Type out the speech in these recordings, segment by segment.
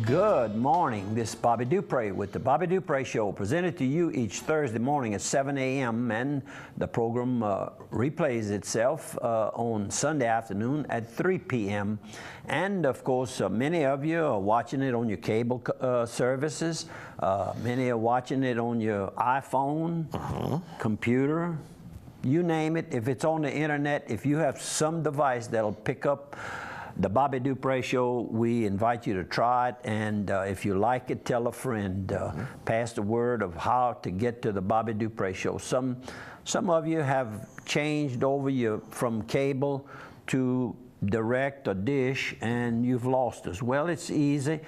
Good morning. This is Bobby Dupre with the Bobby Dupre Show, presented to you each Thursday morning at 7 a.m. and the program replays itself on Sunday afternoon at 3 p.m. And of course, many of you are watching it on your cable services. Many are watching it on your iPhone, computer, you name it. If it's on the internet, if you have some device that'll pick up the Bobby Dupre Show, we invite you to try it, and if you like it, tell a friend. Pass the word of how to get to the Bobby Dupre Show. Some of you have changed over from cable to direct or dish, and you've lost us. Well, it's easy.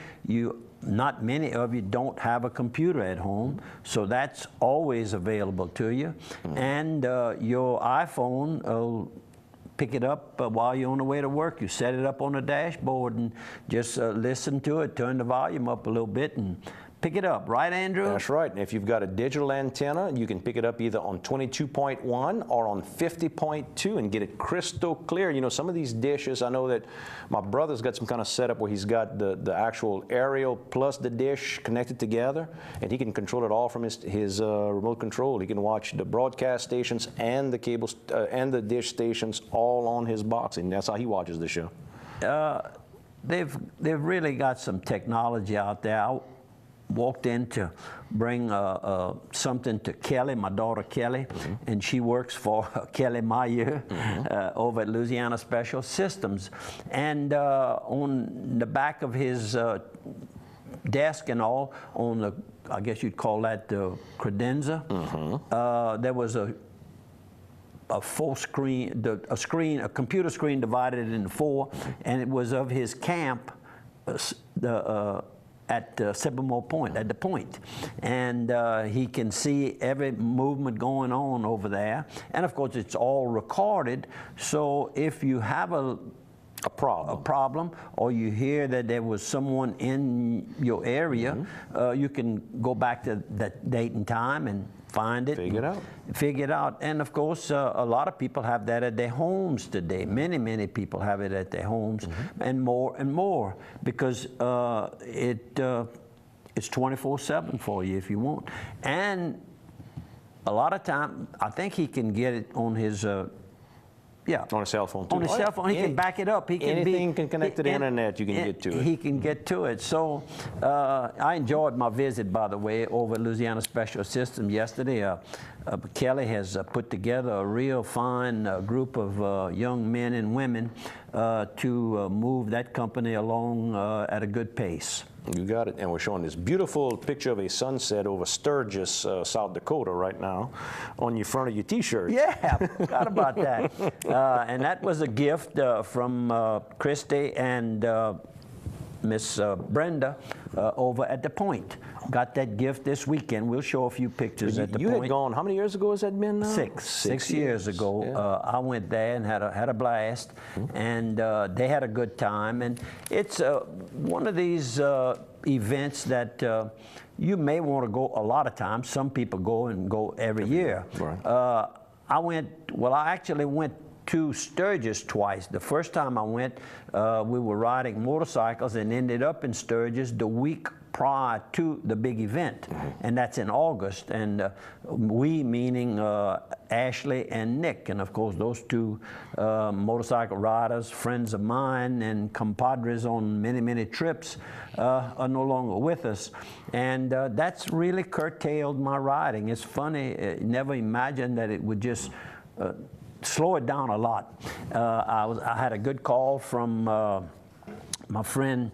Not many of you don't have a computer at home, so that's always available to you. And your iPhone will pick it up while you're on the way to work. You set it up on the dashboard and just listen to it, turn the volume up a little bit and pick it up. Right, Andrew? That's right. And if you've got a digital antenna, you can pick it up either on 22.1 or on 50.2 and get it crystal clear. You know, some of these dishes, I know that my brother's got some kind of setup where he's got the actual aerial plus the dish connected together, and he can control it all from his remote control. He can watch the broadcast stations and the cable and the dish stations all on his box, and that's how he watches the show. They've really got some technology out there. I walked in to bring something to Kelly, my daughter Kelly, and she works for Kelly Meyer over at Louisiana Special Systems. And on the back of his desk and all, on the, I guess you'd call that the credenza, there was a full screen, a computer screen divided into four, and it was of his camp, at Sycamore Point, at the point. And he can see every movement going on over there. And of course, it's all recorded. So if you have a problem, or you hear that there was someone in your area, you can go back to that date and time and find it. Figure it out. And of course, a lot of people have that at their homes today. Many people have it at their homes, and more, because it's 24/7 for you if you want. And a lot of time, I think he can get it on his on a cell phone too. On his cell phone, he can back it up. Anything can connect to the internet, you can get to it. He can get to it. So I enjoyed my visit, by the way, over at Louisiana Special Systems yesterday. Kelly has put together a real fine group of young men and women to move that company along at a good pace. You got it. And we're showing this beautiful picture of a sunset over Sturgis, South Dakota right now on your front of your T-shirt. Yeah, forgot about that. And that was a gift from Christy and Miss Brenda over at the Point. Got that gift this weekend. We'll show a few pictures at the Point. You had gone, how many years ago has that been now? Six years ago. Yeah. I went there and had a blast, and they had a good time. And it's one of these events that you may want to go a lot of times. Some people go every year. Right. I actually went to Sturgis twice. The first time I went, we were riding motorcycles and ended up in Sturgis the week prior to the big event, and that's in August. And we, meaning Ashley and Nick, and of course those two motorcycle riders, friends of mine and compadres on many trips, are no longer with us, and that's really curtailed my riding. It's funny, never imagined that it would just slow it down a lot. I had a good call from my friend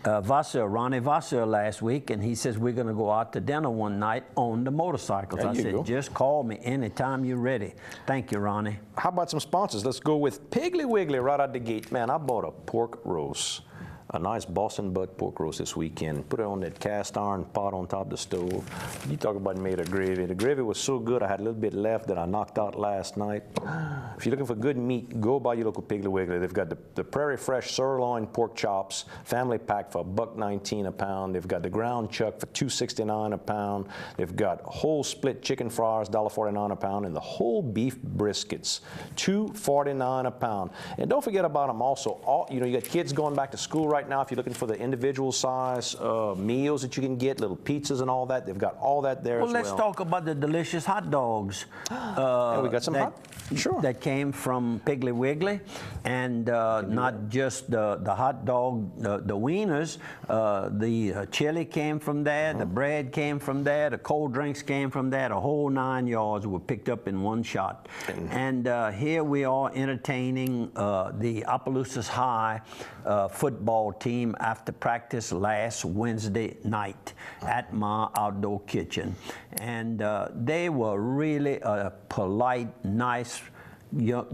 Ronnie Vassar last week, and he says we're going to go out to dinner one night on the motorcycles. I said, just call me anytime you're ready. Thank you, Ronnie. How about some sponsors? Let's go with Piggly Wiggly right out the gate. Man, I bought a pork roast. A nice Boston butt pork roast this weekend. Put it on that cast iron pot on top of the stove. You talk about made of gravy. The gravy was so good, I had a little bit left that I knocked out last night. If you're looking for good meat, go by your local Piggly Wiggly. They've got the Prairie Fresh sirloin pork chops, family pack for $1.19 a pound. They've got the ground chuck for $2.69 a pound. They've got whole split chicken fries, $1.49 a pound, and the whole beef briskets, $2.49 a pound. And don't forget about them also. You know, you got kids going back to school right right now, if you're looking for the individual size meals that you can get, little pizzas and all that, they've got all that there as well. Well, let's talk about the delicious hot dogs. And we got some that came from Piggly Wiggly, and not just the hot dog, the wieners. The chili came from there, the bread came from there, the cold drinks came from there. The whole 9 yards were picked up in one shot. And here we are entertaining the Opelousas High football team after practice last Wednesday night at my outdoor kitchen. And they were really a polite, nice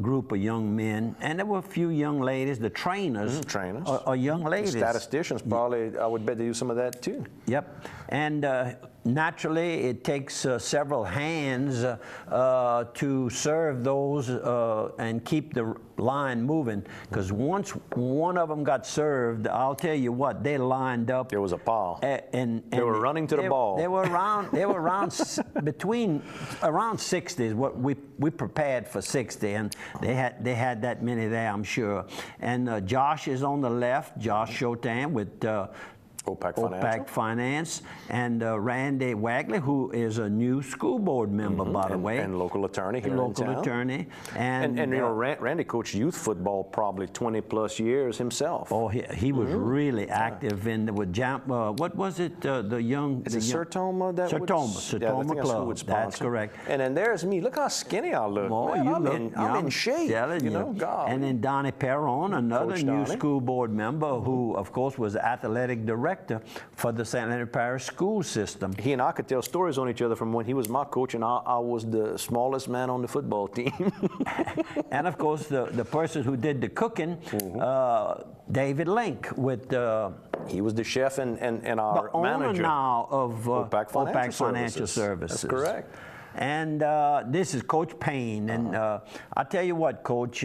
group of young men, and there were a few young ladies. The trainers, are young ladies. The statisticians probably, I would bet they do some of that too. Yep. And naturally, it takes several hands to serve those and keep the line moving. Because once one of them got served, I'll tell you what, they lined up. There was a pile. And they were running to the ball. They were around. They were around around 60. What we prepared for 60, and they had that many there, I'm sure. And Josh is on the left. Josh Shotan with OPAC Finance, and Randy Wagley, who is a new school board member, by the way. And local attorney here in town. Local attorney. And you know, Randy coached youth football probably 20 plus years himself. Oh, he was really active in with what was it? The young. Is it Sertoma? Sertoma Club. That's correct. And then there's me. Look how skinny I look. Oh, man, I'm in shape. You know, God. And then Donnie Perron, another new school board member, who of course was athletic director for the St. Leonard Parish school system. He and I could tell stories on each other from when he was my coach and I was the smallest man on the football team. And of course, the person who did the cooking, David Link, with he was the chef and our the owner manager now of OPAC Financial Services. That's correct. And this is Coach Payne. And I tell you what, Coach,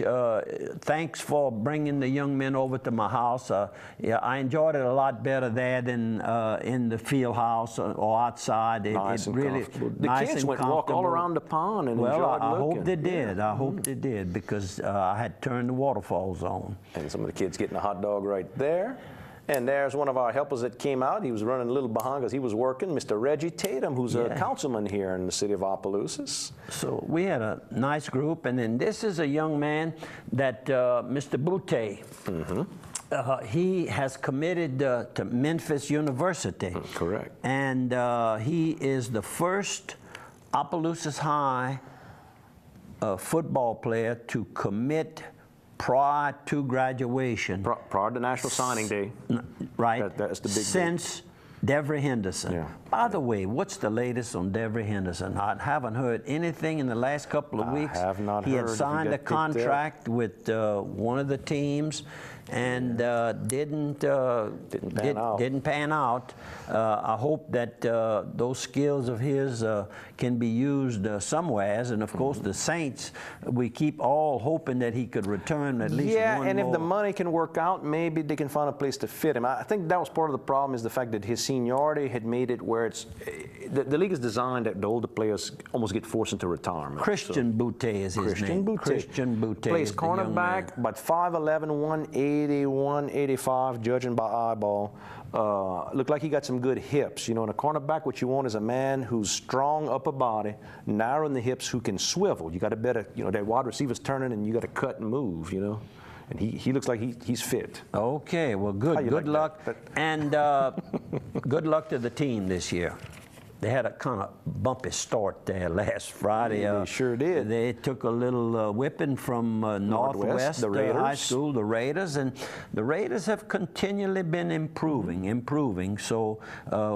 thanks for bringing the young men over to my house. Yeah, I enjoyed it a lot better there than in the field house or outside. Nice and really comfortable. The kids went walk all around the pond and enjoyed looking. I hope they did. I hope they did, because I had turned the waterfalls on. And some of the kids getting a hot dog right there. And there's one of our helpers that came out. He was running a little behind because he was working, Mr. Reggie Tatum, who's a councilman here in the city of Opelousas. So we had a nice group. And then this is a young man that Mr. Boutte, he has committed to Memphis University. Correct. And he is the first Opelousas High football player to commit prior to graduation. Prior to National Signing Day. Right. That's the big Since Devery Henderson. Yeah. By the way, what's the latest on Devery Henderson? I haven't heard anything in the last couple of weeks. I have not heard. He had heard. signed a contract with one of the teams, and didn't pan out. I hope that those skills of his can be used somewheres, and of course the Saints, we keep all hoping that he could return at least one more. Yeah, and if the money can work out, maybe they can find a place to fit him. I think that was part of the problem, is the fact that his seniority had made it where it's the league is designed that the older players almost get forced into retirement. Christian Boutte is his name. Christian Boutte plays cornerback, but 5'11", 180, 185, judging by eyeball. Looked like he got some good hips. You know, in a cornerback, what you want is a man who's strong upper body, narrow in the hips, who can swivel. You got to better, you know, that wide receiver's turning and you got to cut and move, you know. And he looks like he's fit. Okay, well, good like luck. And good luck to the team this year. They had a kind of bumpy start there last Friday. They sure did. They took a little whipping from Northwest High School, the Raiders, and the Raiders have continually been improving. So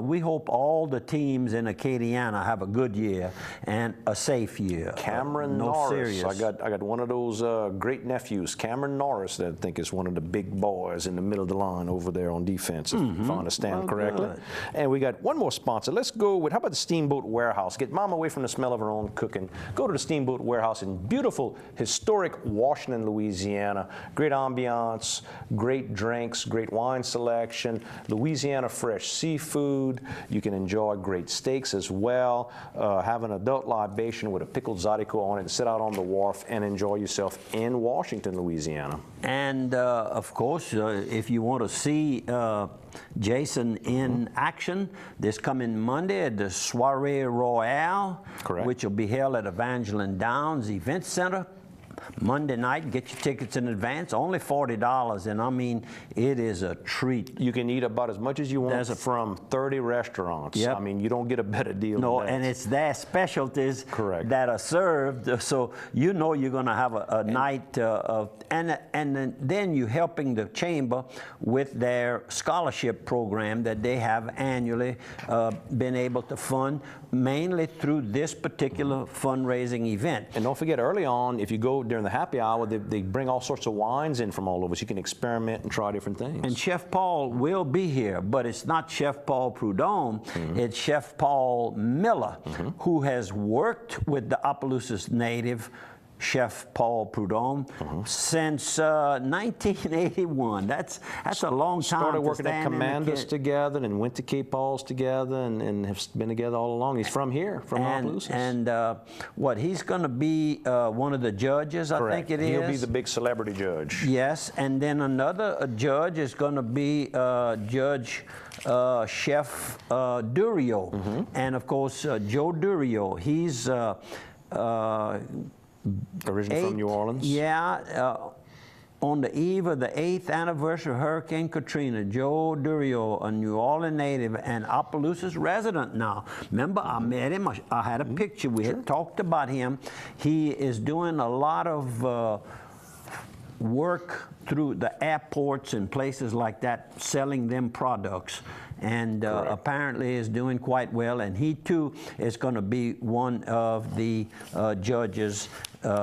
we hope all the teams in Acadiana have a good year and a safe year. Cameron Norris, I got one of those great nephews, Cameron Norris, that I think is one of the big boys in the middle of the line over there on defense, if I understand correctly. Good. And we got one more sponsor. Let's go with, How about the Steamboat Warehouse? Get mom away from the smell of her own cooking. Go to the Steamboat Warehouse in beautiful, historic Washington, Louisiana. Great ambiance, great drinks, great wine selection, Louisiana fresh seafood. You can enjoy great steaks as well. Have an adult libation with a pickled zydeco on it and sit out on the wharf and enjoy yourself in Washington, Louisiana. And of course, if you want to see Jason in action, this coming Monday at the Soiree Royale, Correct. which will be held at Evangeline Downs Event Center. Monday night, get your tickets in advance, only $40, and I mean, it is a treat. You can eat about as much as you want from 30 restaurants. Yep. I mean, you don't get a better deal No, than that. and it's their specialties Correct. that are served, so you know you're going to have a night of, and then you're helping the chamber with their scholarship program that they have annually been able to fund, mainly through this particular fundraising event. And don't forget, early on, if you go during the happy hour, they bring all sorts of wines in from all over, so you can experiment and try different things. And Chef Paul will be here, but it's not Chef Paul Prudhomme, it's Chef Paul Miller, who has worked with the Opelousas native Chef Paul Prudhomme since 1981. That's a long time. Started working at stand in the Commandos together and went to Cape Paul's together and have been together all along. He's from here, from Opelousas. And what, he's going to be one of the judges, I think it is. He'll be the big celebrity judge. Yes, and then another judge is going to be Judge Chef Durio. And of course, Joe Durio, he's Originally from New Orleans? Yeah. On the eve of the 8th anniversary of Hurricane Katrina, Joe Durio, a New Orleans native and Opelousas resident now. Remember, I met him. I had a picture. We had talked about him. He is doing a lot of work through the airports and places like that, selling them products. And apparently is doing quite well, and he too is going to be one of the judges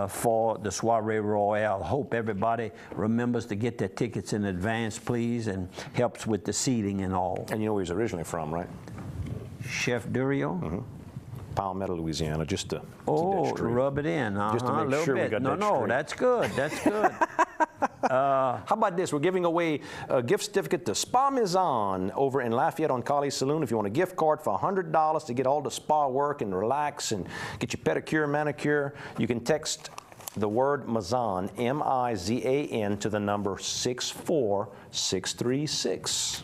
for the Soiree Royale. Hope everybody remembers to get their tickets in advance, please, and helps with the seating and all. And you know where he's originally from, right? Chef Durio? Palmetto, Louisiana, just to keep that straight. Rub it in. Just to a make little sure we bit. got that No, straight. that's good. That's good. How about this? We're giving away a gift certificate to Spa Maison over in Lafayette on College Saloon. If you want a gift card for $100 to get all the spa work and relax and get your pedicure, manicure, you can text the word Maison, M-I-Z-A-N, to the number 64636.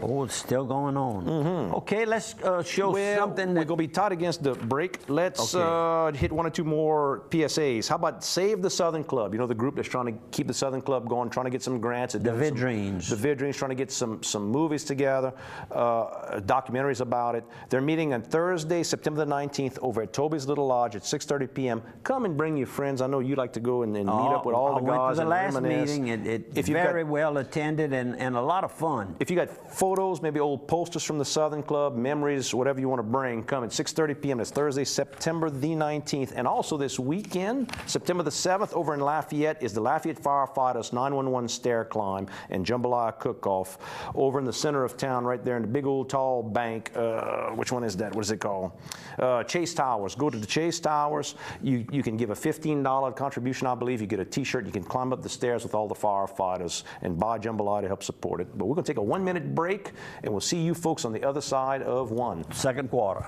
Oh, it's still going on. Okay, let's show something We're that... going to be tight against the break. Let's hit one or two more PSAs. How about Save the Southern Club? You know, the group that's trying to keep the Southern Club going, trying to get some grants. The Vidreens. The Vidreens, trying to get some movies together, documentaries about it. They're meeting on Thursday, September the 19th, over at Toby's Little Lodge at 6:30 p.m. Come and bring your friends. I know you like to go and meet up with all the guys. I went to the last reminisce. meeting. It's very well attended and a lot of fun. If you got photos, maybe old posters from the Southern Club, memories, whatever you want to bring, come at 6:30 p.m. That's Thursday, September the 19th. And also this weekend, September the 7th, over in Lafayette, is the Lafayette Firefighters 911 Stair Climb and Jambalaya Cook-Off over in the center of town, right there in the big old tall bank. Which one is that? What is it called? Chase Towers. Go to the Chase Towers. You can give a $15 contribution, I believe. You get a T-shirt. You can climb up the stairs with all the firefighters and buy jambalaya to help support it. But we're going to take a 1-minute break, and we'll see you folks on the other side of one. Second quarter.